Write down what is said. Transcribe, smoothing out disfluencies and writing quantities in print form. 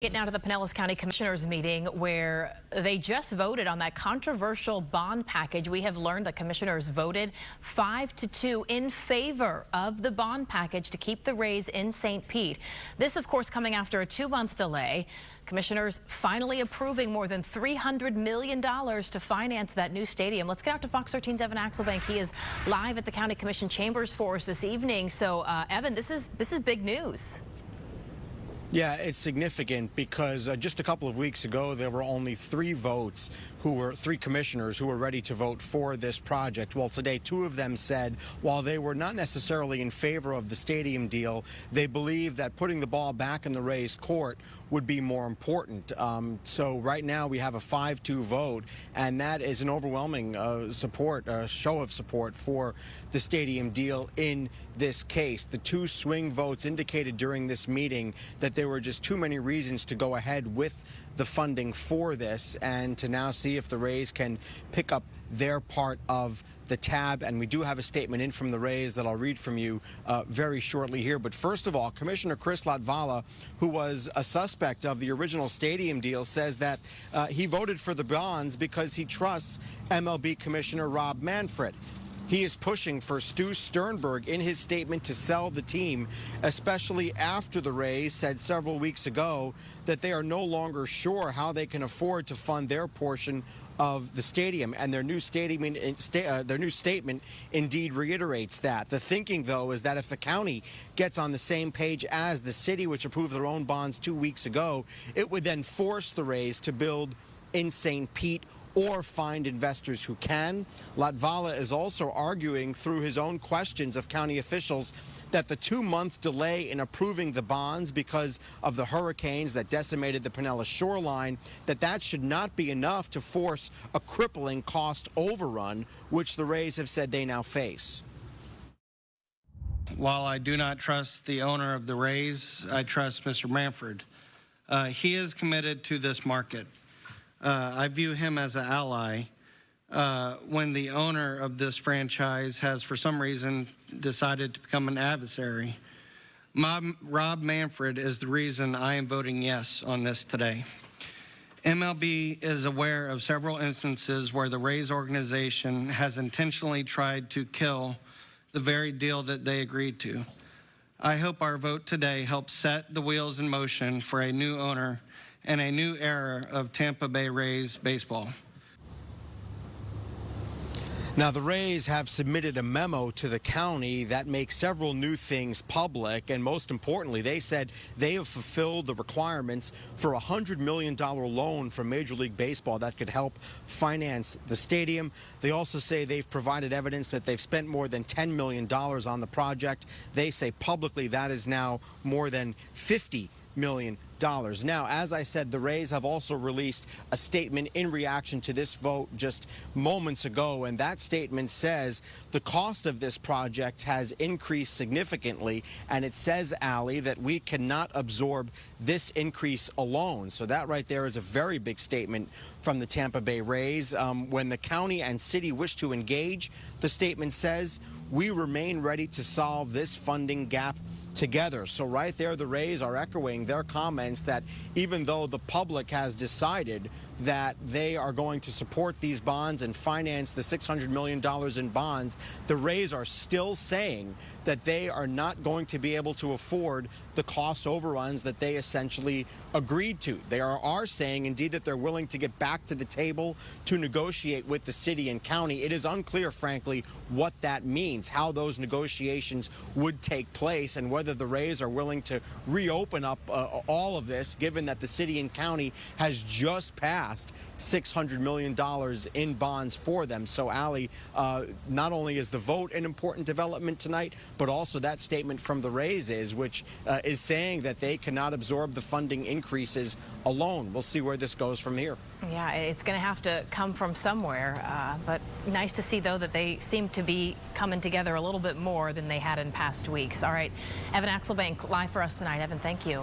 Get now to the Pinellas County Commissioners meeting where they just voted on that controversial bond package. We have learned the commissioners voted 5-2 in favor of the bond package to keep the Rays in St. Pete. This, of course, coming after a 2-month delay. Commissioners finally approving more than $300 million to finance that new stadium. Let's get out to Fox 13's Evan Axelbank. He is live at the County Commission chambers for us this evening. So, Evan, this is big news. Yeah, it's significant because just a couple of weeks ago, there were only three commissioners who were ready to vote for this project. Well, today, two of them said while they were not necessarily in favor of the stadium deal, they believe that putting the ball back in the Rays' court would be more important. So right now we have a 5-2 vote, and that is an overwhelming show of support for the stadium deal in this case. The two swing votes indicated during this meeting that there were just too many reasons to go ahead with the funding for this and to now see if the Rays can pick up their part of the tab. And we do have a statement in from the Rays that I'll read from you very shortly here. But first of all, Commissioner Chris Latvala, who was a suspect of the original stadium deal, says that he voted for the bonds because he trusts MLB Commissioner Rob Manfred. He is pushing for Stu Sternberg in his statement to sell the team, especially after the Rays said several weeks ago that they are no longer sure how they can afford to fund their portion of the stadium, and their new statement indeed reiterates that. The thinking, though, is that if the county gets on the same page as the city, which approved their own bonds 2 weeks ago, it would then force the Rays to build in St. Pete or find investors who can. Latvala is also arguing through his own questions of county officials that the 2-month delay in approving the bonds because of the hurricanes that decimated the Pinellas shoreline, that should not be enough to force a crippling cost overrun, which the Rays have said they now face. While I do not trust the owner of the Rays, I trust Mr. Manfred. He is committed to this market. I view him as an ally when the owner of this franchise has, for some reason, decided to become an adversary. Rob Manfred is the reason I am voting yes on this today. MLB is aware of several instances where the Rays organization has intentionally tried to kill the very deal that they agreed to. I hope our vote today helps set the wheels in motion for a new owner and a new era of Tampa Bay Rays baseball. Now, the Rays have submitted a memo to the county that makes several new things public, and most importantly, they said they have fulfilled the requirements for a $100 million loan from Major League Baseball that could help finance the stadium. They also say they've provided evidence that they've spent more than $10 million on the project. They say publicly that is now more than $50 million. Now, as I said, the Rays have also released a statement in reaction to this vote just moments ago, and that statement says the cost of this project has increased significantly, and it says, Allie, that we cannot absorb this increase alone. So that right there is a very big statement from the Tampa Bay Rays. When the county and city wish to engage, the statement says, we remain ready to solve this funding gap together. So right there, the Rays are echoing their comments that even though the public has decided that they are going to support these bonds and finance the $600 million in bonds, the Rays are still saying that they are not going to be able to afford the cost overruns that they essentially agreed to. They are saying, indeed, that they're willing to get back to the table to negotiate with the city and county. It is unclear, frankly, what that means, how those negotiations would take place, and whether the Rays are willing to reopen up all of this, given that the city and county has just passed $600 million in bonds for them. So, Allie, not only is the vote an important development tonight, but also that statement from the Rays which is saying that they cannot absorb the funding increases alone. We'll see where this goes from here. Yeah, it's going to have to come from somewhere, but nice to see, though, that they seem to be coming together a little bit more than they had in past weeks. All right, Evan Axelbank live for us tonight. Evan, thank you.